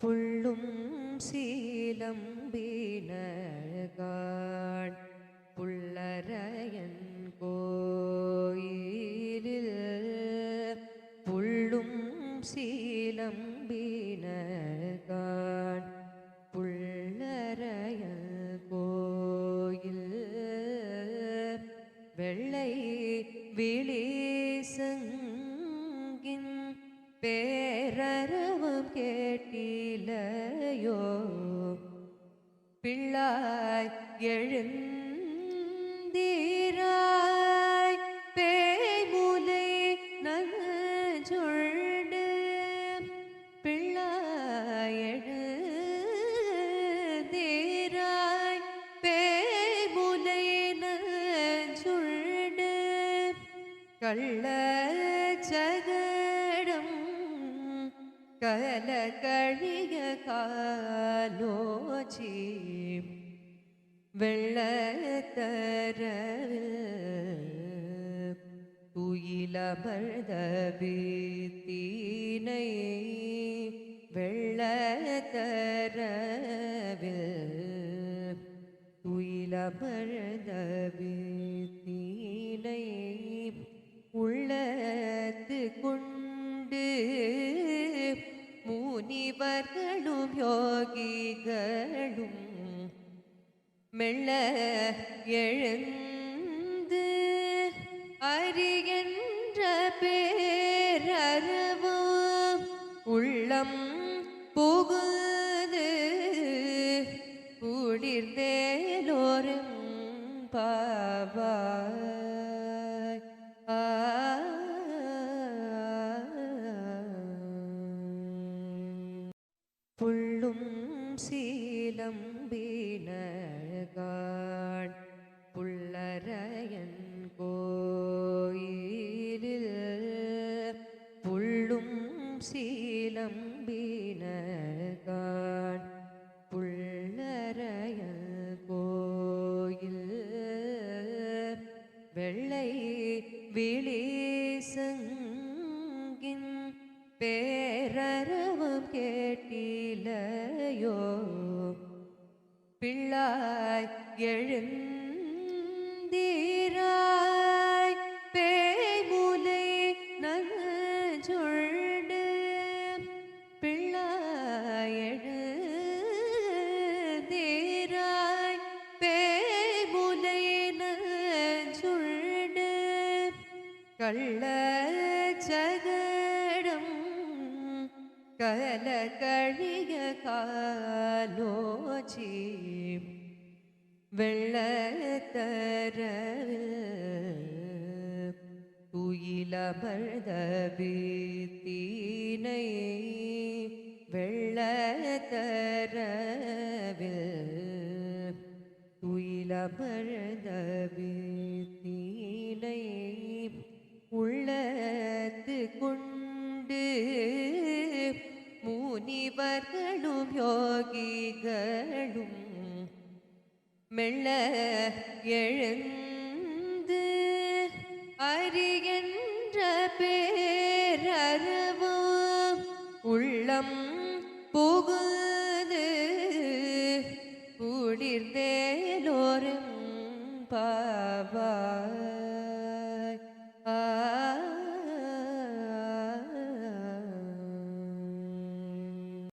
புள்ளும் சீலம்பினகான் புள்ளரையன் கோயிலில் புள்ளும் சீலம்பினகான் புள்ளரையன் கோயில் வெள்ளை விழிசங்கின் பேரரவம் கேட்டிலையோ பிள்ளாய் எழுந்தீராய் பேய்முலை நஞ்சொண்டு பிள்ளாய் எழுந்தீராய் பேய்முலை நஞ்சொண்டு கள்ள ஜகடம் கலகழிய காலோச்சி வெள்ளத்தரவில் துயிலமர்ந்த வீத்தினை வெள்ளத்தரவில் துயிலமர்ந்த வீத்தினை உள்ளத்து கொண்டு முனிவர்களும் யோகிகளும் மெல்ல எழுந்து அறிகின்ற பேரறவும் உள்ளம் புகுது குளிர்ந்தேலோரும் பாவாய் புள்ளும் சீலம்பினகான் புள்ளரையன் கோயிலில் புள்ளும் சீலம்பினகான் புள்ளரையன் கோயில் வெள்ளை விழிசங்கின் பேரரவம் கேட்டிலையோ பிள்ளாய் எழுந்தீராய் பேய்முலை நஞ்சொண்டு பிள்ளாய் எழுந்தீராய் பேய்முலை நஞ்சொண்டு கள்ள ஜகடம் கலகழிய காலோச்சி வெள்ளத்தரவில் துயிலமர்ந்த வீத்தினை வெள்ளத்தரவில் துயிலமர்ந்த வீத்தினை உள்ளத்து கொண்டு முனிவர்களும் யோகிகளும் மெல்ல எழுந்து அறிகின்ற பேரறவும் உள்ளம் புகுது குளிர்ந்தேலோரும் பாவாய்